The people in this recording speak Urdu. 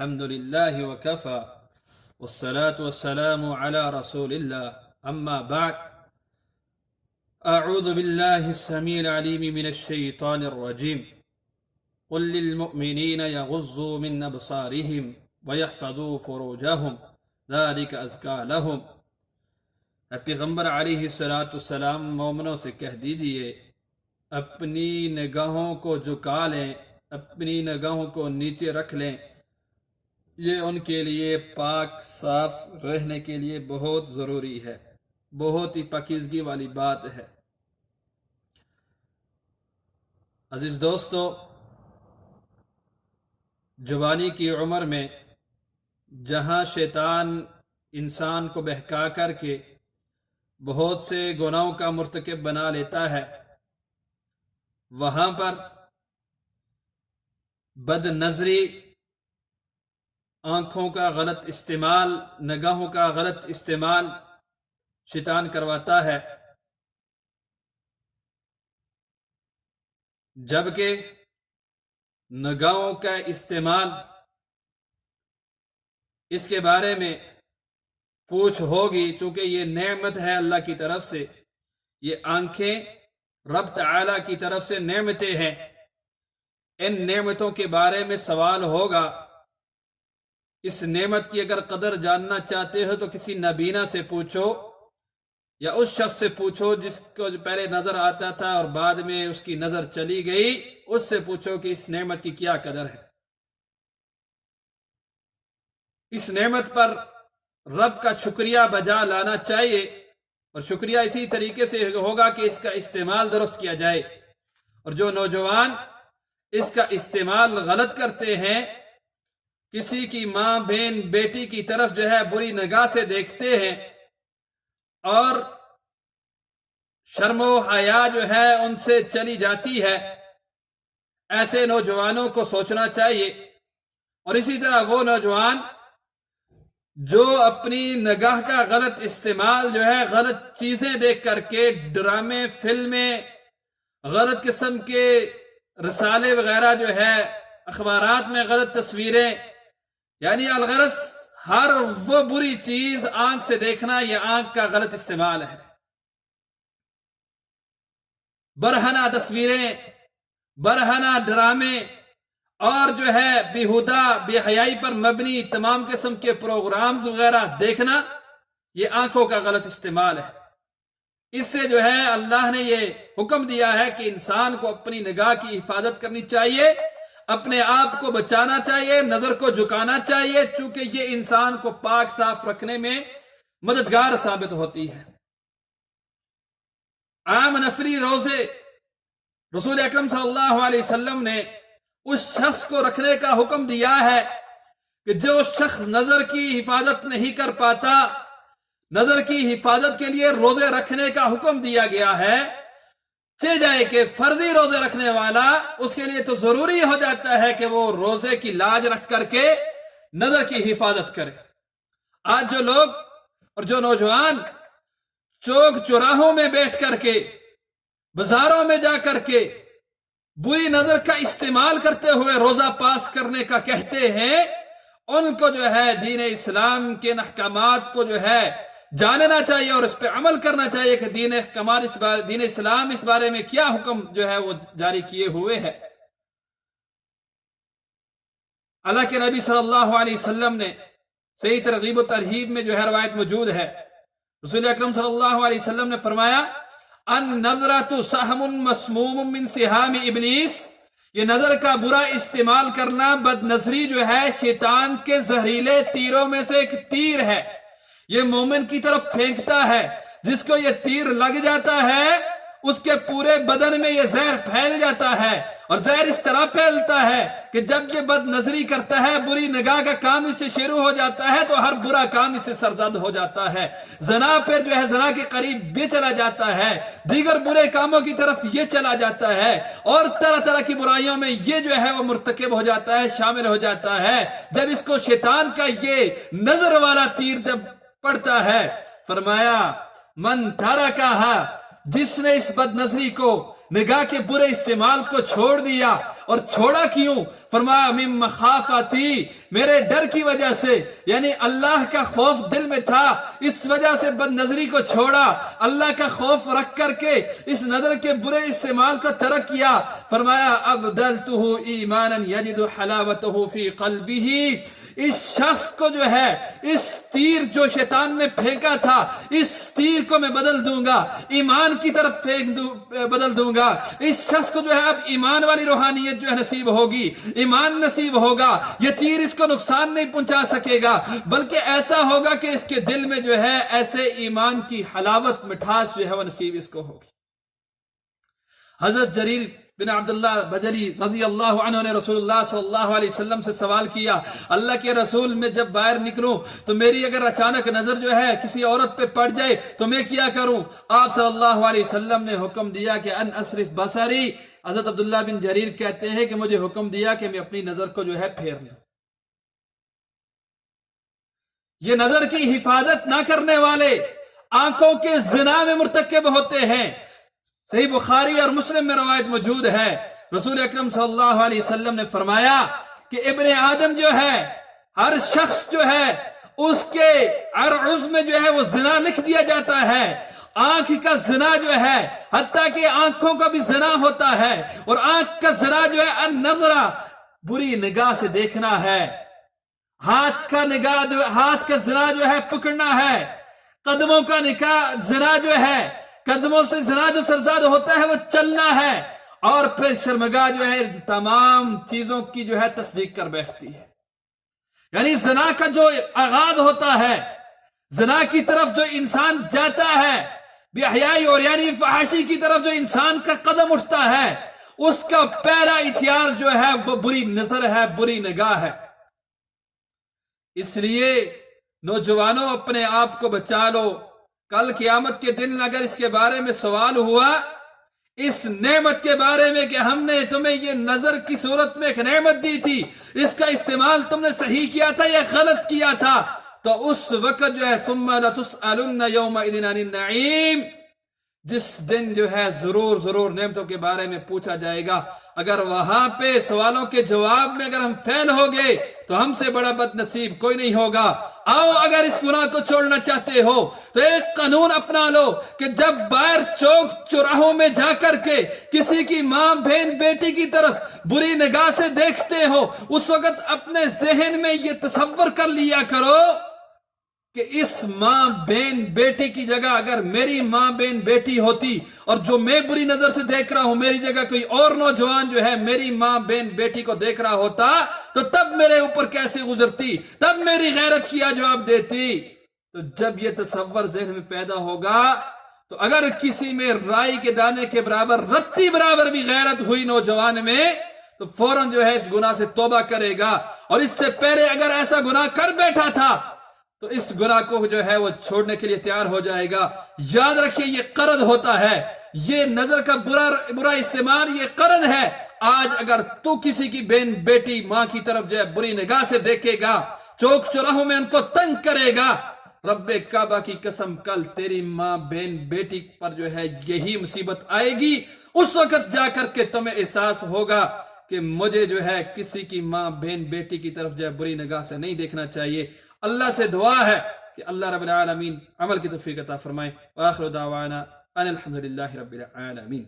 الحمد لله وكفى والصلاة والسلام على رسول الله أما بعد أعوذ بالله السميع العليم من الشيطان الرجيم قل للمؤمنين يغضوا من أبصارهم ويحفظوا فروجهم ذلك أزكى لهم۔ پیغمبر علیہ السلام مومنوں سے کہہ دیجئے اپنی نگاہوں کو جھکا لیں، اپنی نگاہوں کو نیچے رکھ لیں، یہ ان کے لیے پاک صاف رہنے کے لیے بہت ضروری ہے، بہت ہی پاکیزگی والی بات ہے۔ عزیز دوستو، جوانی کی عمر میں جہاں شیطان انسان کو بہکا کر کے بہت سے گناہوں کا مرتکب بنا لیتا ہے، وہاں پر بد نظری، آنکھوں کا غلط استعمال، نگاہوں کا غلط استعمال شیطان کرواتا ہے، جبکہ نگاہوں کا استعمال اس کے بارے میں پوچھ ہوگی، چونکہ یہ نعمت ہے اللہ کی طرف سے، یہ آنکھیں رب تعالی کی طرف سے نعمتیں ہیں، ان نعمتوں کے بارے میں سوال ہوگا۔ اس نعمت کی اگر قدر جاننا چاہتے ہو تو کسی نابینا سے پوچھو، یا اس شخص سے پوچھو جس کو پہلے نظر آتا تھا اور بعد میں اس کی نظر چلی گئی، اس سے پوچھو کہ اس نعمت کی کیا قدر ہے۔ اس نعمت پر رب کا شکریہ بجا لانا چاہیے، اور شکریہ اسی طریقے سے ہوگا کہ اس کا استعمال درست کیا جائے۔ اور جو نوجوان اس کا استعمال غلط کرتے ہیں، کسی کی ماں، بہن، بیٹی کی طرف جو ہے بری نگاہ سے دیکھتے ہیں اور شرم و حیا جو ہے ان سے چلی جاتی ہے، ایسے نوجوانوں کو سوچنا چاہیے۔ اور اسی طرح وہ نوجوان جو اپنی نگاہ کا غلط استعمال جو ہے غلط چیزیں دیکھ کر کے، ڈرامے، فلمیں، غلط قسم کے رسالے وغیرہ جو ہے، اخبارات میں غلط تصویریں، یعنی الغرض ہر وہ بری چیز آنکھ سے دیکھنا، یہ آنکھ کا غلط استعمال ہے۔ برہنہ تصویریں، برہنہ ڈرامے اور جو ہے بیہودہ، بے حیائی پر مبنی تمام قسم کے پروگرامز وغیرہ دیکھنا، یہ آنکھوں کا غلط استعمال ہے۔ اس سے جو ہے اللہ نے یہ حکم دیا ہے کہ انسان کو اپنی نگاہ کی حفاظت کرنی چاہیے، اپنے آپ کو بچانا چاہیے، نظر کو جھکانا چاہیے، چونکہ یہ انسان کو پاک صاف رکھنے میں مددگار ثابت ہوتی ہے۔ عام نفلی روزے رسول اکرم صلی اللہ علیہ وسلم نے اس شخص کو رکھنے کا حکم دیا ہے کہ جو شخص نظر کی حفاظت نہیں کر پاتا، نظر کی حفاظت کے لیے روزے رکھنے کا حکم دیا گیا ہے، چل جائے کہ فرضی روزے رکھنے والا، اس کے لیے تو ضروری ہو جاتا ہے کہ وہ روزے کی لاج رکھ کر کے نظر کی حفاظت کرے۔ آج جو لوگ اور جو نوجوان چوک چوراہوں میں بیٹھ کر کے، بازاروں میں جا کر کے بری نظر کا استعمال کرتے ہوئے روزہ پاس کرنے کا کہتے ہیں، ان کو جو ہے دین اسلام کے احکامات کو جو ہے جاننا چاہیے اور اس پہ عمل کرنا چاہیے کہ دین اسلام اس بارے میں کیا حکم جو ہے وہ جاری کیے ہوئے ہے۔ اللہ کے نبی صلی اللہ علیہ وسلم نے صحیح ترغیب و ترہیب میں جو ہے روایت موجود ہے، رسول اکرم صلی اللہ علیہ وسلم نے فرمایا، النظرۃ سہم مسموم من سہام ابلیس، یہ نظر کا برا استعمال کرنا، بد نظری جو ہے شیطان کے زہریلے تیروں میں سے ایک تیر ہے، یہ مومن کی طرف پھینکتا ہے، جس کو یہ تیر لگ جاتا ہے اس کے پورے بدن میں یہ زہر پھیل جاتا ہے، اور زہر اس طرح پھیلتا ہے کہ جب یہ بد نظری کرتا ہے، بری نگاہ کا کام اس سے شروع ہو جاتا ہے تو ہر برا کام اس سے سرزد ہو جاتا ہے، زنا پھر جو ہے زنا کے قریب بھی چلا جاتا ہے، دیگر برے کاموں کی طرف یہ چلا جاتا ہے، اور طرح طرح کی برائیوں میں یہ جو ہے وہ مرتکب ہو جاتا ہے، شامل ہو جاتا ہے۔ جب اس کو شیطان کا یہ نظر والا تیر جب پڑتا ہے، فرمایا من ترکھا، جس نے اس بد نظری کو نگاہ کے برے استعمال کو چھوڑ دیا. اور چھوڑا کیوں؟ فرمایا من مخافتی، میرے ڈر کی وجہ سے، یعنی اللہ کا خوف دل میں تھا، اس وجہ سے بد نظری کو چھوڑا. اللہ کا خوف رکھ کر کے اس نظر کے برے استعمال کو ترک کیا. فرمایا ابدلتہ ایمانا یجد حلاوتہ فی قلبہ، اس شخص کو جو ہے اس تیر جو شیطان نے پھینکا تھا، اس تیر کو میں بدل دوں گا، ایمان کی طرف بدل دوں گا. اس شخص کو جو ہے اب ایمان والی روحانیت جو ہے نصیب ہوگی، ایمان نصیب ہوگا. یہ تیر اس کو نقصان نہیں پہنچا سکے گا، بلکہ ایسا ہوگا کہ اس کے دل میں جو ہے ایسے ایمان کی حلاوت، مٹھاس جو ہے وہ نصیب اس کو ہوگی. حضرت جریر بن عبداللہ بجلی رضی اللہ عنہ نے رسول اللہ صلی اللہ علیہ وسلم سے سوال کیا، اللہ کے رسول میں جب باہر نکلوں تو میری اگر اچانک نظر جو ہے کسی عورت پہ پڑ جائے تو میں کیا کروں؟ آپ صلی اللہ علیہ وسلم نے حکم دیا کہ ان اصرف بصری. حضرت عبداللہ بن جریر کہتے ہیں کہ مجھے حکم دیا کہ میں اپنی نظر کو جو ہے پھیر لوں. یہ نظر کی حفاظت نہ کرنے والے آنکھوں کے زنا میں مرتکب ہوتے ہیں. صحیح بخاری اور مسلم میں روایت موجود ہے، رسول اکرم صلی اللہ علیہ وسلم نے فرمایا کہ ابن آدم جو ہے، ہر شخص جو ہے اس کے ہر عضو میں جو ہے وہ زنا لکھ دیا جاتا ہے. آنکھ کا زنا جو ہے، حتیٰ کہ آنکھوں کا بھی زنا ہوتا ہے. اور آنکھ کا زنا جو ہے النظرہ، بری نگاہ سے دیکھنا ہے. ہاتھ کا زنا جو ہے پکڑنا ہے. قدموں کا زنا جو ہے، قدموں سے زنا جو سرزاد ہوتا ہے وہ چلنا ہے. اور پھر شرمگاہ جو ہے تمام چیزوں کی جو ہے تصدیق کر بیٹھتی ہے. یعنی زنا کا جو آغاز ہوتا ہے، زنا کی طرف جو انسان جاتا ہے، بے حیائی اور یعنی فحاشی کی طرف جو انسان کا قدم اٹھتا ہے، اس کا پہلا ہتھیار جو ہے وہ بری نظر ہے، بری نگاہ ہے. اس لیے نوجوانوں اپنے آپ کو بچا لو. کل قیامت کے دن اگر اس کے بارے میں سوال ہوا، اس نعمت کے بارے میں کہ ہم نے تمہیں یہ نظر کی صورت میں ایک نعمت دی تھی، اس کا استعمال تم نے صحیح کیا تھا یا غلط کیا تھا، تو اس وقت جو ہے ثم لتسألن یومئذ عن النعیم، جس دن جو ہے ضرور نعمتوں کے بارے میں پوچھا جائے گا. اگر وہاں پہ سوالوں کے جواب میں اگر ہم فیل ہو گئے تو ہم سے بڑا بد نصیب کوئی نہیں ہوگا. آؤ اگر اس گناہ کو چھوڑنا چاہتے ہو تو ایک قانون اپنا لو کہ جب باہر چوک چوراہوں میں جا کر کے کسی کی ماں بہن بیٹی کی طرف بری نگاہ سے دیکھتے ہو، اس وقت اپنے ذہن میں یہ تصور کر لیا کرو کہ اس ماں بہن بیٹی کی جگہ اگر میری ماں بہن بیٹی ہوتی اور جو میں بری نظر سے دیکھ رہا ہوں، میری جگہ کوئی اور نوجوان جو ہے میری ماں بہن بیٹی کو دیکھ رہا ہوتا تو تب میرے اوپر کیسے گزرتی، تب میری غیرت کیا جواب دیتی. تو جب یہ تصور ذہن میں پیدا ہوگا تو اگر کسی میں رائی کے دانے کے برابر، رتی برابر بھی غیرت ہوئی نوجوان میں تو فوراً جو ہے اس گناہ سے توبہ کرے گا. اور اس سے پہلے اگر ایسا گناہ کر بیٹھا تھا تو اس گناہ کو جو ہے وہ چھوڑنے کے لیے تیار ہو جائے گا. یاد رکھیے یہ قرض ہوتا ہے، یہ نظر کا برا استعمال یہ قرض ہے. آج اگر تو کسی کی بہن بیٹی ماں کی طرف جو ہے بری نگاہ سے دیکھے گا، چوک چوراہوں میں ان کو تنگ کرے گا، رب کعبہ کی قسم کل تیری ماں بہن بیٹی پر جو ہے یہی مصیبت آئے گی. اس وقت جا کر کے تمہیں احساس ہوگا کہ مجھے جو ہے کسی کی ماں بہن بیٹی کی طرف جو ہے بری نگاہ سے نہیں دیکھنا چاہیے. اللہ سے دعا ہے کہ اللہ رب العالمین عمل کی توفیق عطا فرمائے. وآخر دعوانا ان الحمدللہ رب العالمین.